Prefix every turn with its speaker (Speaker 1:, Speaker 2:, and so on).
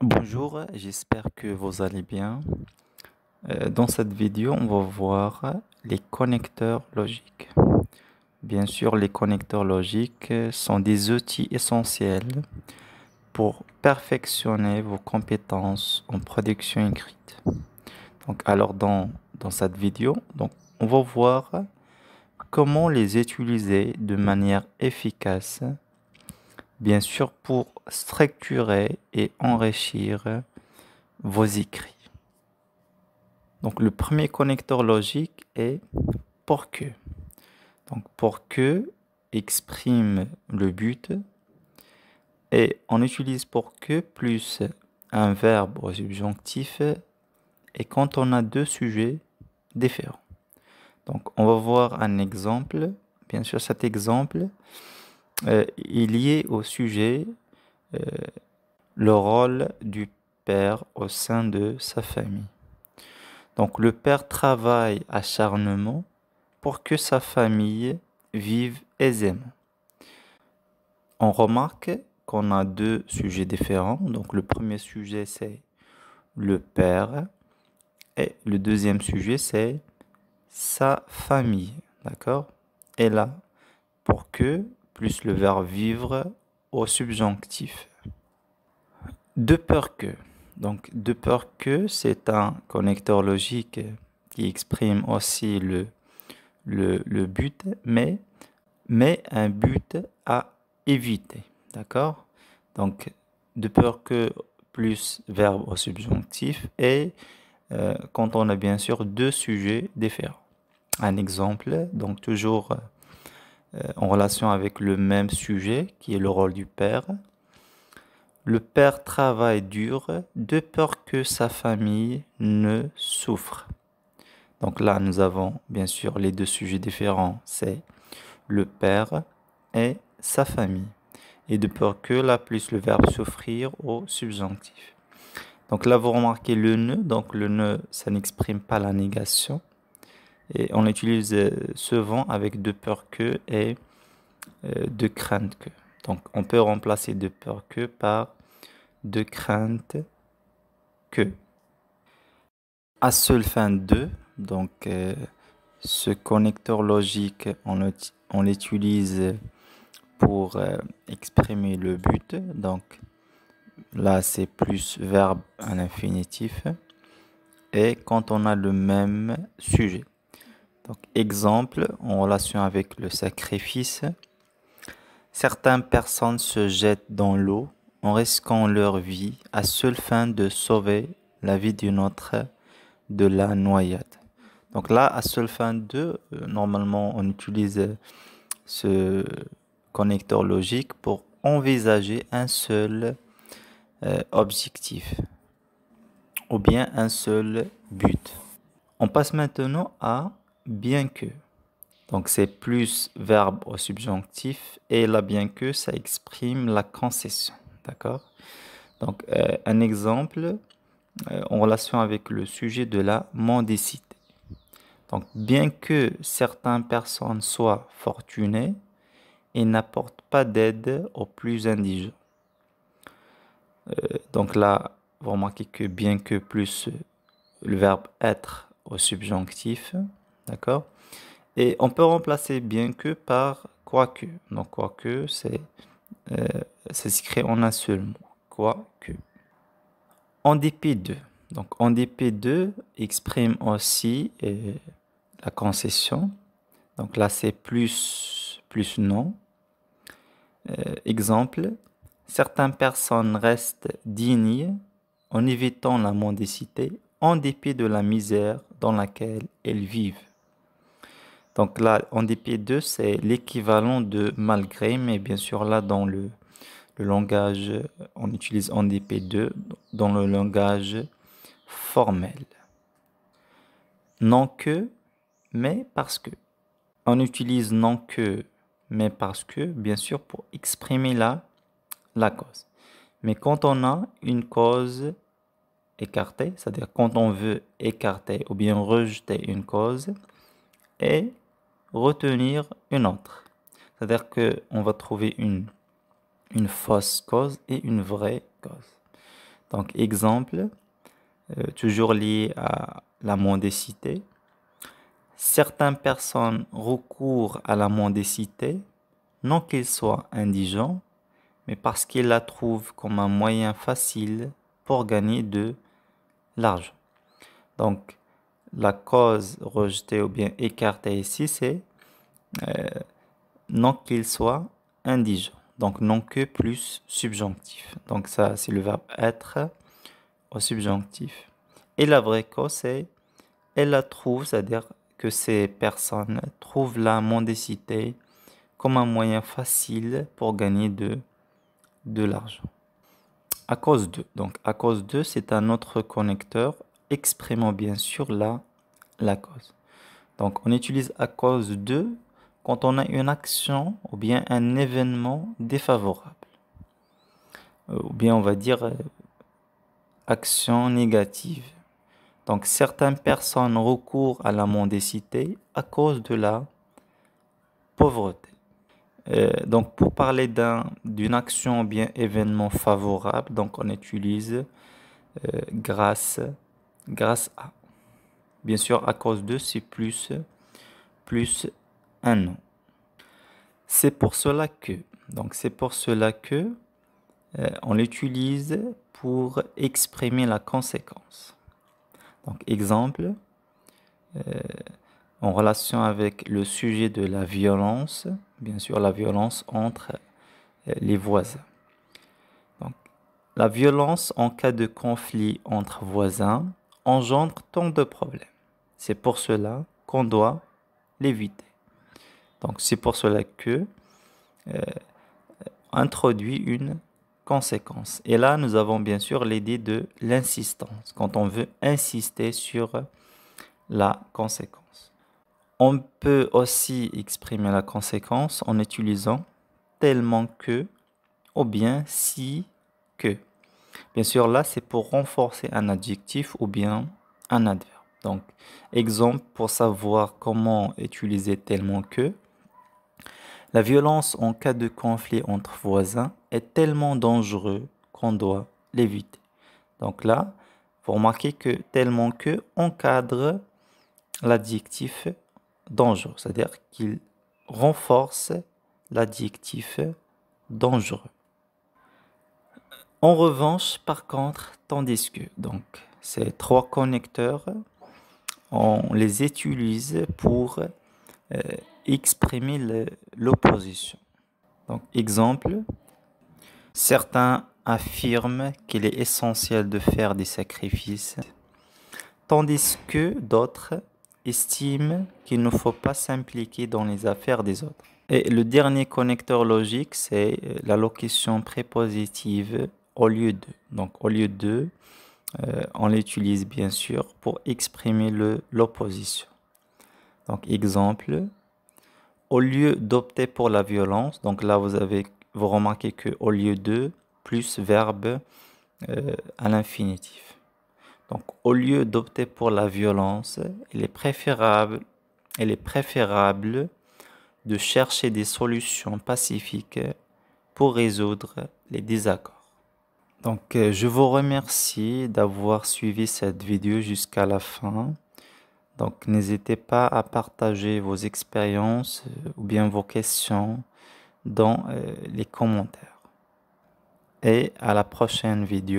Speaker 1: Bonjour, j'espère que vous allez bien. Dans cette vidéo, on va voir les connecteurs logiques. Bien sûr, les connecteurs logiques sont des outils essentiels pour perfectionner vos compétences en production écrite. Dans cette vidéo, on va voir comment les utiliser de manière efficace, bien sûr, pour structurer et enrichir vos écrits. Donc, le premier connecteur logique est pour que. Donc, pour que exprime le but et on utilise pour que plus un verbe au subjonctif et quand on a deux sujets différents. Donc, on va voir un exemple. Bien sûr, cet exemple est lié au sujet, euh, le rôle du père au sein de sa famille. Donc, le père travaille acharnement pour que sa famille vive aisément. On remarque qu'on a deux sujets différents. Donc le premier sujet c'est le père et le deuxième sujet c'est sa famille. D'accord? Et là, pour que plus le verbe vivre au subjonctif. De peur que. Donc de peur que c'est un connecteur logique qui exprime aussi le but, mais un but à éviter. D'accord? Donc, de peur que plus verbe au subjonctif et quand on a bien sûr deux sujets différents. Un exemple, donc toujours en relation avec le même sujet qui est le rôle du père. Le père travaille dur de peur que sa famille ne souffre. Donc là, nous avons bien sûr les deux sujets différents, c'est le père et sa famille. Et de peur que là plus le verbe souffrir au subjonctif. Donc là, vous remarquez le ne. Donc le ne, ça n'exprime pas la négation. Et on utilise souvent avec de peur que et de crainte que. Donc on peut remplacer de peur que par de crainte que. À seule fin de, donc ce connecteur logique, on l'utilise pour exprimer le but. Donc là, c'est plus verbe à l'infinitif. Et quand on a le même sujet. Donc, exemple, en relation avec le sacrifice, certaines personnes se jettent dans l'eau en risquant leur vie à seule fin de sauver la vie d'une autre de la noyade. Donc là, à seule fin de, normalement, on utilise ce connecteur logique pour envisager un seul objectif ou bien un seul but. On passe maintenant à bien que. Donc c'est plus verbe au subjonctif et là bien que ça exprime la concession. D'accord? Donc un exemple en relation avec le sujet de la mendicité. Donc bien que certaines personnes soient fortunées, ils n'apportent pas d'aide aux plus indigents. Donc là, vous remarquez que bien que plus le verbe être au subjonctif, d'accord? Et on peut remplacer bien que par quoique. Donc quoique, euh, ça s'écrit en un seul mot. Quoique. En dépit de. Donc en dépit de exprime aussi la concession. Donc là, c'est plus non. Exemple, certaines personnes restent dignes en évitant la mendicité en dépit de la misère dans laquelle elles vivent. Donc là, en dépit de, c'est l'équivalent de malgré, mais bien sûr là, dans le langage, on utilise en dépit de dans le langage formel. Non que, mais parce que. On utilise non que, mais parce que, bien sûr, pour exprimer la cause. Mais quand on a une cause écartée, c'est-à-dire quand on veut écarter ou bien rejeter une cause et retenir une autre. C'est-à-dire qu'on va trouver une fausse cause et une vraie cause. Donc, exemple, toujours lié à la mendicité. Certaines personnes recourent à la mendicité, non qu'ils soient indigents, mais parce qu'ils la trouvent comme un moyen facile pour gagner de l'argent. Donc, la cause rejetée ou bien écartée ici, c'est non qu'ils soient indigents. Donc, non que plus subjonctif. Donc, ça, c'est le verbe être au subjonctif. Et la vraie cause, c'est elle la trouve, c'est-à-dire que ces personnes trouvent la mendicité comme un moyen facile pour gagner de l'argent. À cause de. Donc, à cause de, c'est un autre connecteur exprimant bien sûr la cause. Donc, on utilise à cause de quand on a une action ou bien un événement défavorable. Ou bien on va dire action négative. Donc, certaines personnes recourent à la mendicité à cause de la pauvreté. Donc, pour parler d'une action ou bien événement favorable, donc on utilise grâce à. Bien sûr, à cause de, c'est plus un nom. C'est pour cela que. Donc, c'est pour cela que on l'utilise pour exprimer la conséquence. Donc, exemple, en relation avec le sujet de la violence, bien sûr, la violence entre les voisins. Donc, la violence en cas de conflit entre voisins engendre tant de problèmes. C'est pour cela qu'on doit l'éviter. Donc, c'est pour cela que introduit une conséquence. Et là, nous avons bien sûr l'idée de l'insistance, quand on veut insister sur la conséquence. On peut aussi exprimer la conséquence en utilisant tellement que ou bien si que. Bien sûr, là, c'est pour renforcer un adjectif ou bien un adverbe. Donc, exemple pour savoir comment utiliser tellement que. La violence en cas de conflit entre voisins est tellement dangereux qu'on doit l'éviter. Donc là, vous remarquez que tellement que encadre l'adjectif dangereux, c'est-à-dire qu'il renforce l'adjectif dangereux. En revanche, par contre, tandis que, donc, ces trois connecteurs, on les utilise pour exprimer l'opposition. Donc, exemple, certains affirment qu'il est essentiel de faire des sacrifices, tandis que d'autres estiment qu'il ne faut pas s'impliquer dans les affaires des autres. Et le dernier connecteur logique, c'est la locution prépositive au lieu de. Donc, au lieu de, on l'utilise bien sûr pour exprimer l'opposition. Donc, exemple, au lieu d'opter pour la violence, donc là vous remarquez que au lieu de plus verbe à l'infinitif. Donc au lieu d'opter pour la violence, il est préférable de chercher des solutions pacifiques pour résoudre les désaccords. Donc je vous remercie d'avoir suivi cette vidéo jusqu'à la fin. Donc, n'hésitez pas à partager vos expériences ou bien vos questions dans les commentaires. Et à la prochaine vidéo.